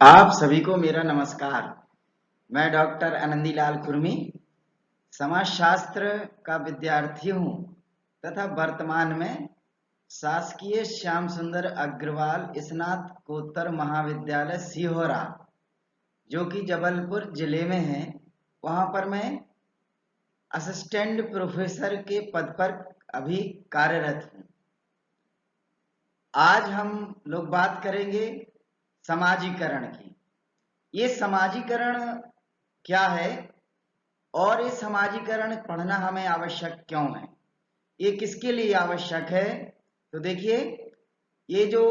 आप सभी को मेरा नमस्कार। मैं डॉक्टर आनंदीलाल खुरमी समाजशास्त्र का विद्यार्थी हूँ तथा वर्तमान में शासकीय श्याम सुंदर अग्रवाल स्नातकोत्तर महाविद्यालय सिहोरा जो कि जबलपुर जिले में है, वहाँ पर मैं असिस्टेंट प्रोफेसर के पद पर अभी कार्यरत हूँ। आज हम लोग बात करेंगे समाजीकरण की। ये समाजीकरण क्या है और ये समाजीकरण पढ़ना हमें आवश्यक क्यों है, ये किसके लिए आवश्यक है? तो देखिए, ये जो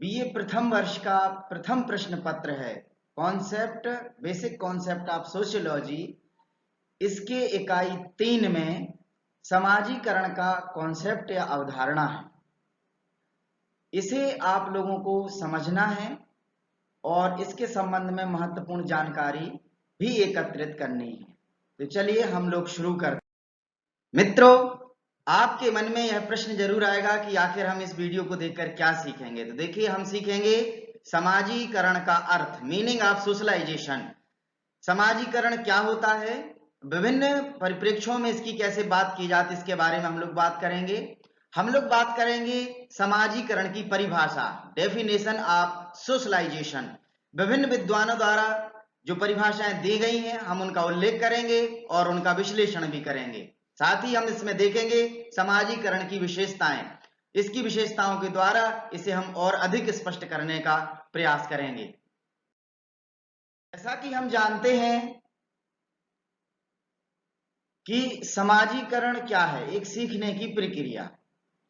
बीए प्रथम वर्ष का प्रथम प्रश्न पत्र है, concept basic concept of sociology, इसके इकाई 3 में समाजीकरण का कॉन्सेप्ट या अवधारणा है। इसे आप लोगों को समझना है और इसके संबंध में महत्वपूर्ण जानकारी भी एकत्रित करनी है। तो चलिए हम लोग शुरू करते हैं। मित्रों, आपके मन में यह प्रश्न जरूर आएगा कि आखिर हम इस वीडियो को देखकर क्या सीखेंगे। तो देखिए, हम सीखेंगे समाजीकरण का अर्थ, मीनिंग ऑफ सोशलाइजेशन। समाजीकरण क्या होता है, विभिन्न परिप्रेक्ष्यों में इसकी कैसे बात की जाती है, इसके बारे में हम लोग बात करेंगे। हम लोग बात करेंगे समाजीकरण की परिभाषा, डेफिनेशन ऑफ सोशलाइजेशन। विभिन्न विद्वानों द्वारा जो परिभाषाएं दी गई हैं, हम उनका उल्लेख करेंगे और उनका विश्लेषण भी करेंगे। साथ ही हम इसमें देखेंगे समाजीकरण की विशेषताएं। इसकी विशेषताओं के द्वारा इसे हम और अधिक स्पष्ट करने का प्रयास करेंगे। जैसा कि हम जानते हैं कि समाजीकरण क्या है, एक सीखने की प्रक्रिया।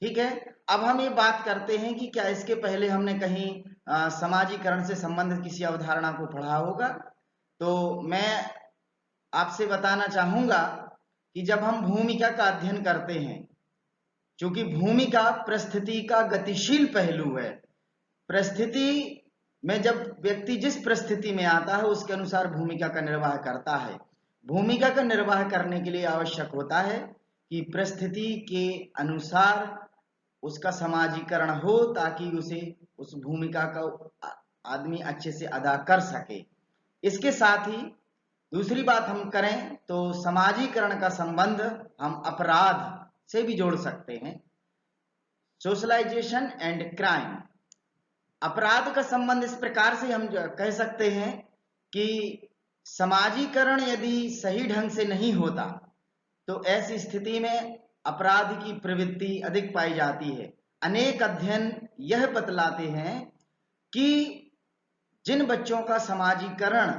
ठीक है, अब हम ये बात करते हैं कि क्या इसके पहले हमने कहीं समाजीकरण से संबंधित किसी अवधारणा को पढ़ा होगा। तो मैं आपसे बताना चाहूंगा कि जब हम भूमिका का अध्ययन करते हैं, चूंकि भूमिका परिस्थिति का गतिशील पहलू है, परिस्थिति में जब व्यक्ति जिस परिस्थिति में आता है उसके अनुसार भूमिका का निर्वाह करता है। भूमिका का निर्वाह करने के लिए आवश्यक होता है कि परिस्थिति के अनुसार उसका समाजीकरण हो, ताकि उसे उस भूमिका का आदमी अच्छे से अदा कर सके। इसके साथ ही दूसरी बात हम करें तो समाजीकरण का संबंध हम अपराध से भी जोड़ सकते हैं, सोशलाइजेशन एंड क्राइम। अपराध का संबंध इस प्रकार से हम कह सकते हैं कि समाजीकरण यदि सही ढंग से नहीं होता तो ऐसी स्थिति में अपराध की प्रवृत्ति अधिक पाई जाती है। अनेक अध्ययन यह बतलाते हैं कि जिन बच्चों का समाजीकरण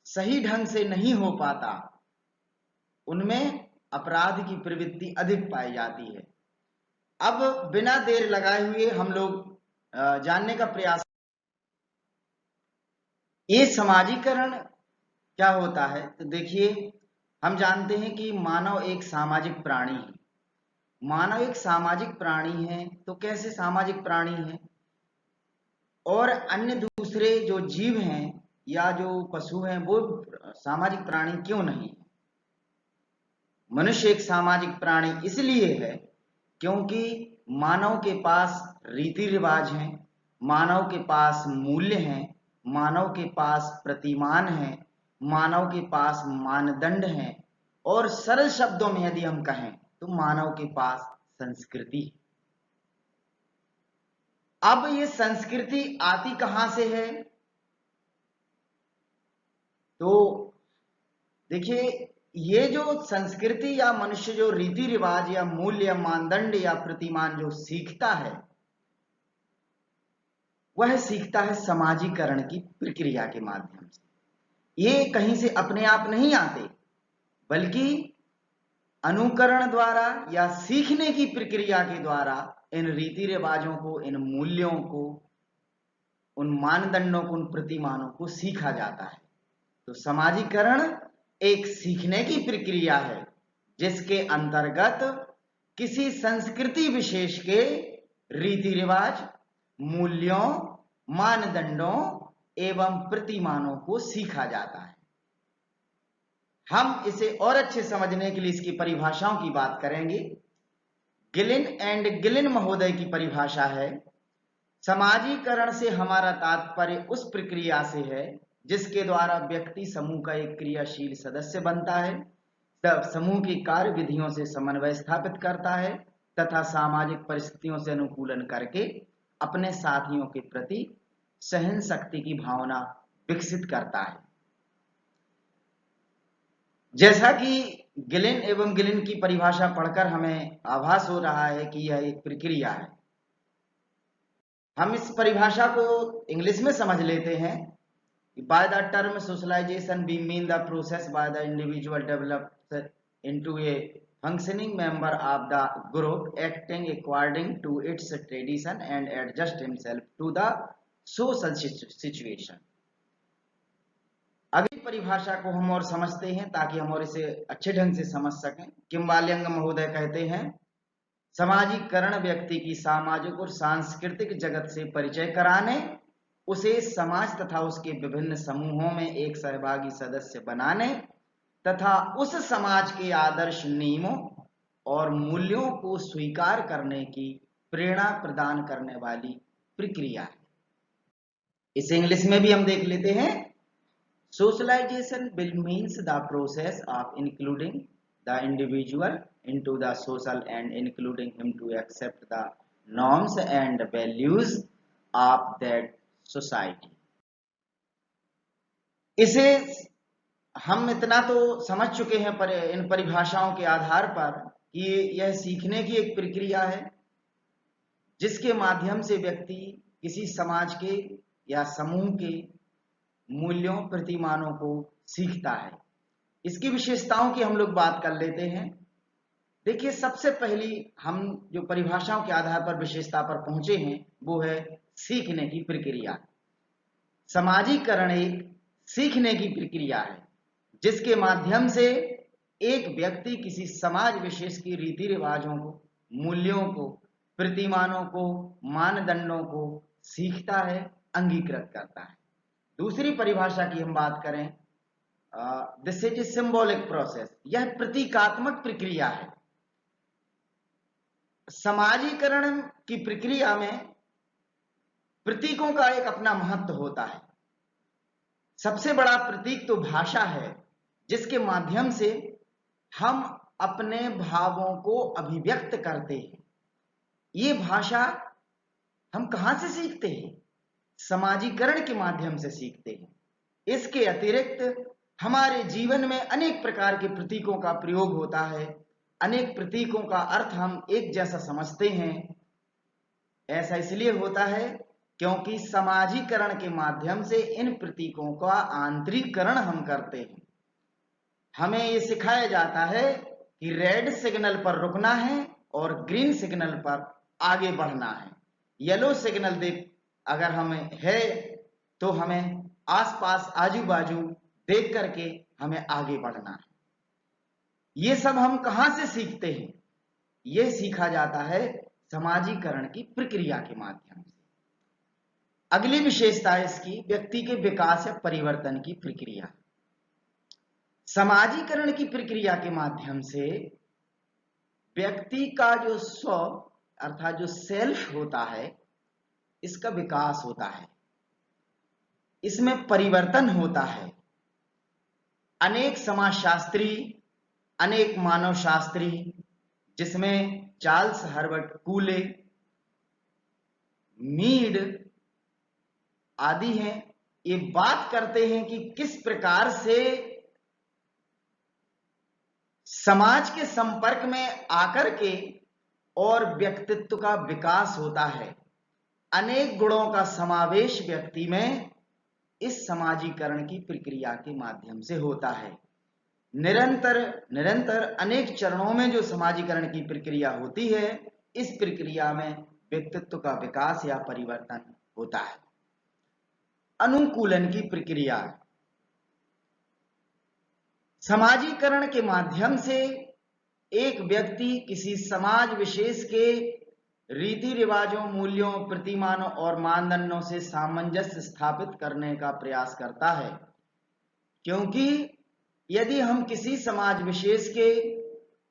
सही ढंग से नहीं हो पाता उनमें अपराध की प्रवृत्ति अधिक पाई जाती है। अब बिना देर लगाए हुए हम लोग जानने का प्रयास, ये समाजीकरण क्या होता है। तो देखिए, हम जानते हैं कि मानव एक सामाजिक प्राणी है। मानव एक सामाजिक प्राणी है, तो कैसे सामाजिक प्राणी है और अन्य दूसरे जो जीव हैं या जो पशु हैं वो सामाजिक प्राणी क्यों नहीं? मनुष्य एक सामाजिक प्राणी इसलिए है क्योंकि मानव के पास रीति रिवाज हैं, मानव के पास मूल्य हैं, मानव के पास प्रतिमान हैं, मानव के पास मानदंड हैं, और सरल शब्दों में यदि हम कहें तो मानव के पास संस्कृति है। अब ये संस्कृति आती कहां से है? तो देखिए, ये जो संस्कृति या मनुष्य जो रीति रिवाज या मूल्य या मानदंड या प्रतिमान जो सीखता है, वह सीखता है समाजीकरण की प्रक्रिया के माध्यम से। ये कहीं से अपने आप नहीं आते, बल्कि अनुकरण द्वारा या सीखने की प्रक्रिया के द्वारा इन रीति रिवाजों को, इन मूल्यों को, उन मानदंडों को, उन प्रतिमानों को सीखा जाता है। तो समाजीकरण एक सीखने की प्रक्रिया है जिसके अंतर्गत किसी संस्कृति विशेष के रीति रिवाज, मूल्यों, मानदंडों एवं प्रतिमानों को सीखा जाता है। हम इसे और अच्छे समझने के लिए इसकी परिभाषाओं की बात करेंगे। गिलिन एंड गिलिन महोदय की परिभाषा है समाजीकरण से हमारा तात्पर्य उस प्रक्रिया से है जिसके द्वारा व्यक्ति समूह का एक क्रियाशील सदस्य बनता है, तब समूह की कार्य विधियों से समन्वय स्थापित करता है तथा सामाजिक परिस्थितियों से अनुकूलन करके अपने साथियों के प्रति सहन शक्ति की भावना विकसित करता है। जैसा कि गिलिन एवं गिलिन की परिभाषा पढ़कर हमें आभास हो रहा है कि यह एक प्रक्रिया है, हम इस परिभाषा को इंग्लिश में समझ लेते हैं। By the term socialization we mean the process by the individual develops into a functioning member of the group acting according to its tradition and adjust himself to the social situation. अगली परिभाषा को हम और समझते हैं ताकि हम और इसे अच्छे ढंग से समझ सकें। किम्बालियंग महोदय कहते हैं, समाजीकरण व्यक्ति की सामाजिक और सांस्कृतिक जगत से परिचय कराने, उसे समाज तथा उसके विभिन्न समूहों में एक सहभागी सदस्य बनाने तथा उस समाज के आदर्श नियमों और मूल्यों को स्वीकार करने की प्रेरणा प्रदान करने वाली प्रक्रिया है। इसे इंग्लिश में भी हम देख लेते हैं। Socialization will means the process of including the individual into the social and including him to accept the norms and values of that society। इसे हम इतना तो समझ चुके हैं पर इन परिभाषाओं के आधार पर कि यह सीखने की एक प्रक्रिया है जिसके माध्यम से व्यक्ति किसी समाज के या समूह के मूल्यों प्रतिमानों को सीखता है। इसकी विशेषताओं की हम लोग बात कर लेते हैं। देखिए, सबसे पहली हम जो परिभाषाओं के आधार पर विशेषता पर पहुंचे हैं वो है सीखने की प्रक्रिया। समाजीकरण एक सीखने की प्रक्रिया है जिसके माध्यम से एक व्यक्ति किसी समाज विशेष की रीति रिवाजों को, मूल्यों को, प्रतिमानों को, मानदंडों को सीखता है, अंगीकृत करता है। दूसरी परिभाषा की हम बात करें, this is a symbolic process, यह प्रतीकात्मक प्रक्रिया है। समाजीकरण की प्रक्रिया में प्रतीकों का एक अपना महत्व होता है। सबसे बड़ा प्रतीक तो भाषा है जिसके माध्यम से हम अपने भावों को अभिव्यक्त करते हैं। ये भाषा हम कहां से सीखते हैं? समाजीकरण के माध्यम से सीखते हैं। इसके अतिरिक्त हमारे जीवन में अनेक प्रकार के प्रतीकों का प्रयोग होता है, अनेक प्रतीकों का अर्थ हम एक जैसा समझते हैं। ऐसा इसलिए होता है क्योंकि समाजीकरण के माध्यम से इन प्रतीकों का आंतरिकरण हम करते हैं। हमें ये सिखाया जाता है कि रेड सिग्नल पर रुकना है और ग्रीन सिग्नल पर आगे बढ़ना है। येलो सिग्नल देख अगर हमें है तो हमें आसपास आजू बाजू देख करके हमें आगे बढ़ना है। ये सब हम कहां से सीखते हैं? यह सीखा जाता है समाजीकरण की प्रक्रिया के माध्यम से। अगली विशेषता इसकी व्यक्ति के विकास या परिवर्तन की प्रक्रिया। समाजीकरण की प्रक्रिया के माध्यम से व्यक्ति का जो स्व अर्थात जो सेल्फ होता है, इसका विकास होता है, इसमें परिवर्तन होता है। अनेक समाजशास्त्री, अनेक मानव शास्त्री, जिसमें चार्ल्स हर्बर्ट कूले, मीड आदि हैं, ये बात करते हैं कि किस प्रकार से समाज के संपर्क में आकर के और व्यक्तित्व का विकास होता है। अनेक गुणों का समावेश व्यक्ति में इस समाजीकरण की प्रक्रिया के माध्यम से होता है। निरंतर अनेक चरणों में जो समाजीकरण की प्रक्रिया होती है, इस प्रक्रिया में व्यक्तित्व का विकास या परिवर्तन होता है। अनुकूलन की प्रक्रिया। समाजीकरण के माध्यम से एक व्यक्ति किसी समाज विशेष के रीति रिवाजों, मूल्यों, प्रतिमानों और मानदंडों से सामंजस्य स्थापित करने का प्रयास करता है, क्योंकि यदि हम किसी समाज विशेष के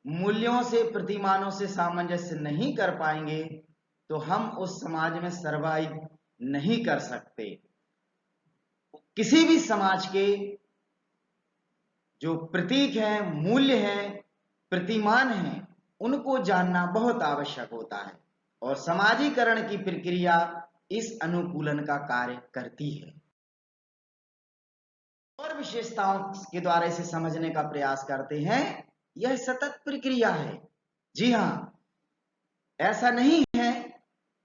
मूल्यों से, प्रतिमानों से सामंजस्य नहीं कर पाएंगे तो हम उस समाज में सर्वाइव नहीं कर सकते। किसी भी समाज के जो प्रतीक हैं, मूल्य हैं, प्रतिमान हैं, उनको जानना बहुत आवश्यक होता है और समाजीकरण की प्रक्रिया इस अनुकूलन का कार्य करती है। और विशेषताओं के द्वारा इसे समझने का प्रयास करते हैं। यह सतत प्रक्रिया है। जी हां, ऐसा नहीं है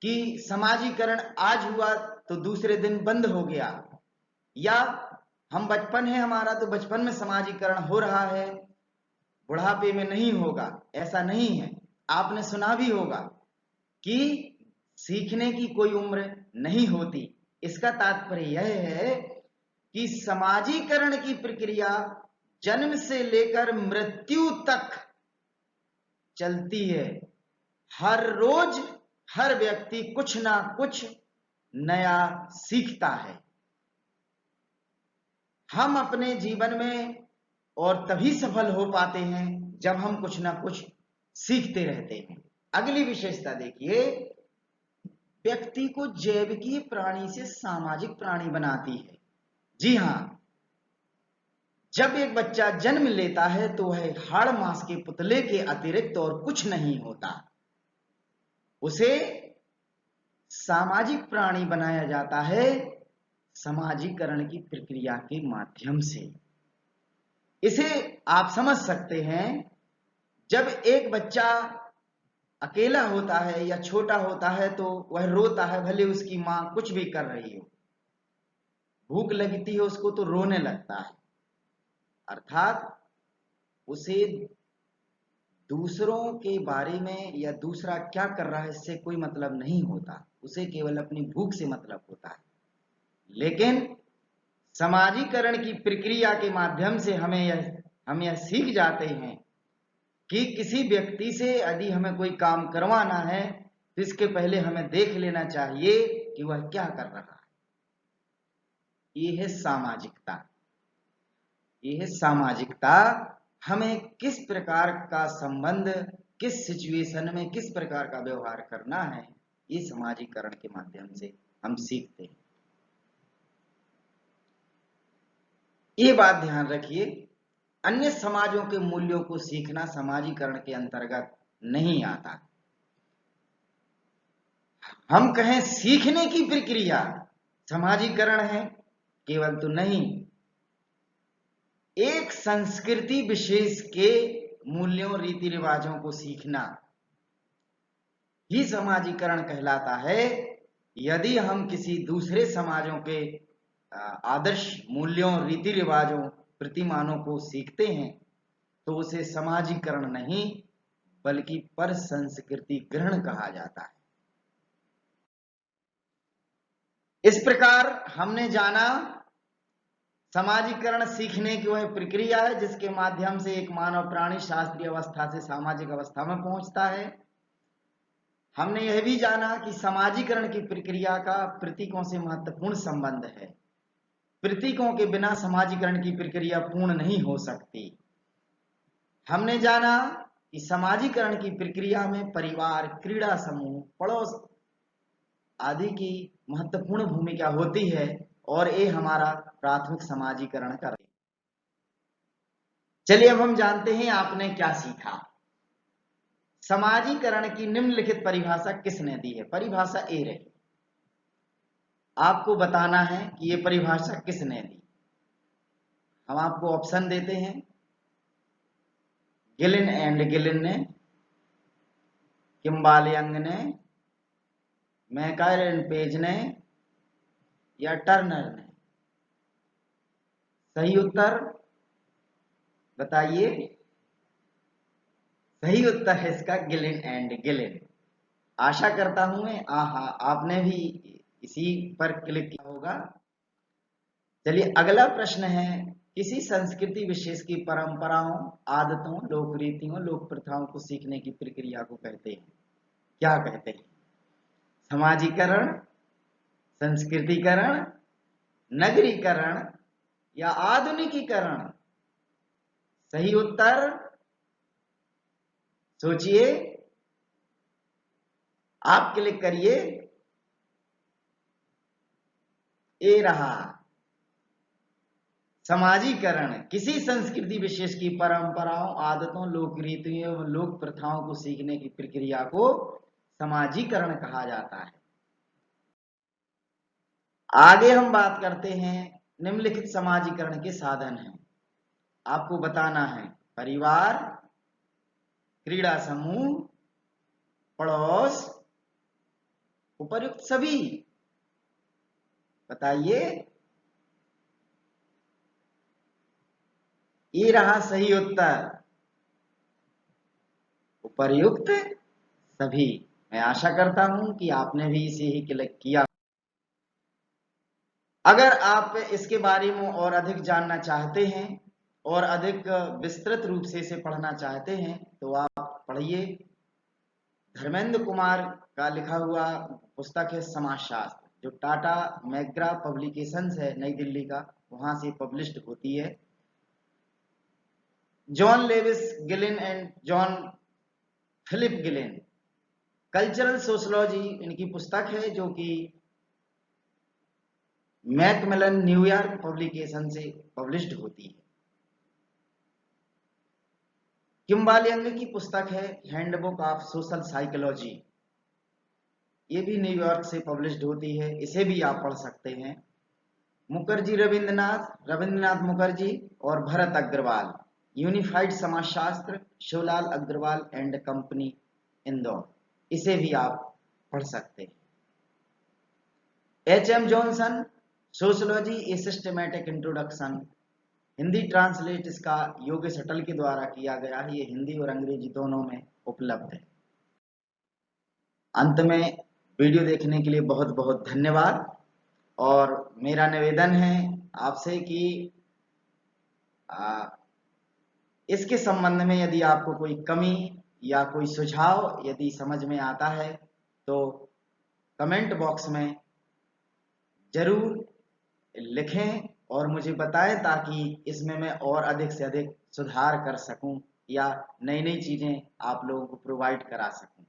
कि समाजीकरण आज हुआ तो दूसरे दिन बंद हो गया, या हम बचपन है हमारा तो बचपन में समाजीकरण हो रहा है, बुढ़ापे में नहीं होगा। ऐसा नहीं है। आपने सुना भी होगा कि सीखने की कोई उम्र नहीं होती। इसका तात्पर्य यह है कि समाजीकरण की प्रक्रिया जन्म से लेकर मृत्यु तक चलती है। हर रोज हर व्यक्ति कुछ ना कुछ नया सीखता है। हम अपने जीवन में और तभी सफल हो पाते हैं जब हम कुछ ना कुछ सीखते रहते हैं। अगली विशेषता देखिए, व्यक्ति को जैविकीय प्राणी से सामाजिक प्राणी बनाती है। जी हां, जब एक बच्चा जन्म लेता है तो वह हाड़ मांस के पुतले के अतिरिक्त और कुछ नहीं होता। उसे सामाजिक प्राणी बनाया जाता है समाजीकरण की प्रक्रिया के माध्यम से। इसे आप समझ सकते हैं, जब एक बच्चा अकेला होता है या छोटा होता है तो वह रोता है, भले उसकी मां कुछ भी कर रही हो। भूख लगती है उसको तो रोने लगता है। अर्थात उसे दूसरों के बारे में या दूसरा क्या कर रहा है इससे कोई मतलब नहीं होता, उसे केवल अपनी भूख से मतलब होता है। लेकिन समाजीकरण की प्रक्रिया के माध्यम से हम यह सीख जाते हैं कि किसी व्यक्ति से यदि हमें कोई काम करवाना है तो इसके पहले हमें देख लेना चाहिए कि वह क्या कर रहा है। ये है सामाजिकता। ये है सामाजिकता। हमें किस प्रकार का संबंध, किस सिचुएशन में किस प्रकार का व्यवहार करना है, ये समाजीकरण के माध्यम से हम सीखते हैं। ये बात ध्यान रखिए, अन्य समाजों के मूल्यों को सीखना समाजीकरण के अंतर्गत नहीं आता। हम कहें सीखने की प्रक्रिया समाजीकरण है, केवल तो नहीं। एक संस्कृति विशेष के मूल्यों, रीति रिवाजों को सीखना ही समाजीकरण कहलाता है। यदि हम किसी दूसरे समाजों के आदर्श मूल्यों, रीति रिवाजों, प्रतिमानों को सीखते हैं तो उसे समाजीकरण नहीं बल्कि पर संस्कृति ग्रहण कहा जाता है। इस प्रकार हमने जाना समाजीकरण सीखने की वह प्रक्रिया है जिसके माध्यम से एक मानव प्राणी शास्त्रीय अवस्था से सामाजिक अवस्था में पहुंचता है। हमने यह भी जाना कि समाजीकरण की प्रक्रिया का प्रतीकों से महत्वपूर्ण संबंध है। प्रतीकों के बिना समाजीकरण की प्रक्रिया पूर्ण नहीं हो सकती। हमने जाना कि समाजीकरण की प्रक्रिया में परिवार, क्रीड़ा समूह, पड़ोस आदि की महत्वपूर्ण भूमिका होती है और ये हमारा प्राथमिक समाजीकरण कर। चलिए अब हम जानते हैं आपने क्या सीखा। समाजीकरण की निम्नलिखित परिभाषा किसने दी है? परिभाषा ए रही। आपको बताना है कि ये परिभाषा किसने दी। हम आपको ऑप्शन देते हैं, गिलिन एंड गिलिन ने, किम्बाल यंग ने, मैकाइल एंड पेज ने, या टर्नर ने। सही उत्तर बताइए। सही उत्तर है इसका गिलिन एंड गिलिन। आशा करता हूं मैं आपने भी इसी पर क्लिक किया होगा। चलिए अगला प्रश्न है, किसी संस्कृति विशेष की परंपराओं, आदतों, लोक रीतियों, लोक प्रथाओं को सीखने की प्रक्रिया को कहते हैं। क्या कहते हैं? समाजीकरण, संस्कृतिकरण, नगरीकरण या आधुनिकीकरण? सही उत्तर सोचिए। आप क्लिक करिए, ये रहा। समाजीकरण किसी संस्कृति विशेष की परंपराओं, आदतों, लोक रीतियों एवं लोक प्रथाओं को सीखने की प्रक्रिया को समाजीकरण कहा जाता है। आगे हम बात करते हैं, निम्नलिखित समाजीकरण के साधन हैं। आपको बताना है परिवार, क्रीड़ा समूह, पड़ोस, उपर्युक्त सभी। बताइए, ये रहा सही उत्तर, उपर्युक्त सभी। मैं आशा करता हूं कि आपने भी इसे ही क्लिक किया। अगर आप इसके बारे में और अधिक जानना चाहते हैं और अधिक विस्तृत रूप से इसे पढ़ना चाहते हैं तो आप पढ़िए। धर्मेंद्र कुमार का लिखा हुआ पुस्तक है समाजशास्त्र, जो टाटा मैकग्रा पब्लिकेशंस है नई दिल्ली का, वहां से पब्लिश्ड होती है। John Levi's Gillin and John Philip Gillin, cultural sociology इनकी पुस्तक है, जो कि मैकमिलन न्यूयॉर्क पब्लिकेशन से पब्लिश्ड होती है। किम्बाली यंग की पुस्तक है हैंडबुक ऑफ सोशल साइकोलॉजी, ये भी न्यूयॉर्क से पब्लिश्ड होती है, इसे भी आप पढ़ सकते हैं। मुखर्जी रविंद्रनाथ मुखर्जी और भरत अग्रवाल, यूनिफाइड समाजशास्त्र, शिवलाल अग्रवाल एंड कंपनी, इंदौर, इसे भी आप पढ़ सकते हैं। एच.एम. जॉनसन, सोशलॉजी ए सिस्टमैटिक इंट्रोडक्शन, हिंदी ट्रांसलेट इसका योगेश अटल के द्वारा किया गया है, ये हिंदी और अंग्रेजी दोनों में उपलब्ध है। अंत में वीडियो देखने के लिए बहुत बहुत धन्यवाद, और मेरा निवेदन है आपसे कि इसके संबंध में यदि आपको कोई कमी या कोई सुझाव यदि समझ में आता है तो कमेंट बॉक्स में जरूर लिखें और मुझे बताएं, ताकि इसमें मैं और अधिक से अधिक सुधार कर सकूं या नई नई चीजें आप लोगों को प्रोवाइड करा सकूं।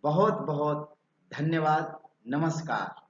बहुत बहुत धन्यवाद। नमस्कार।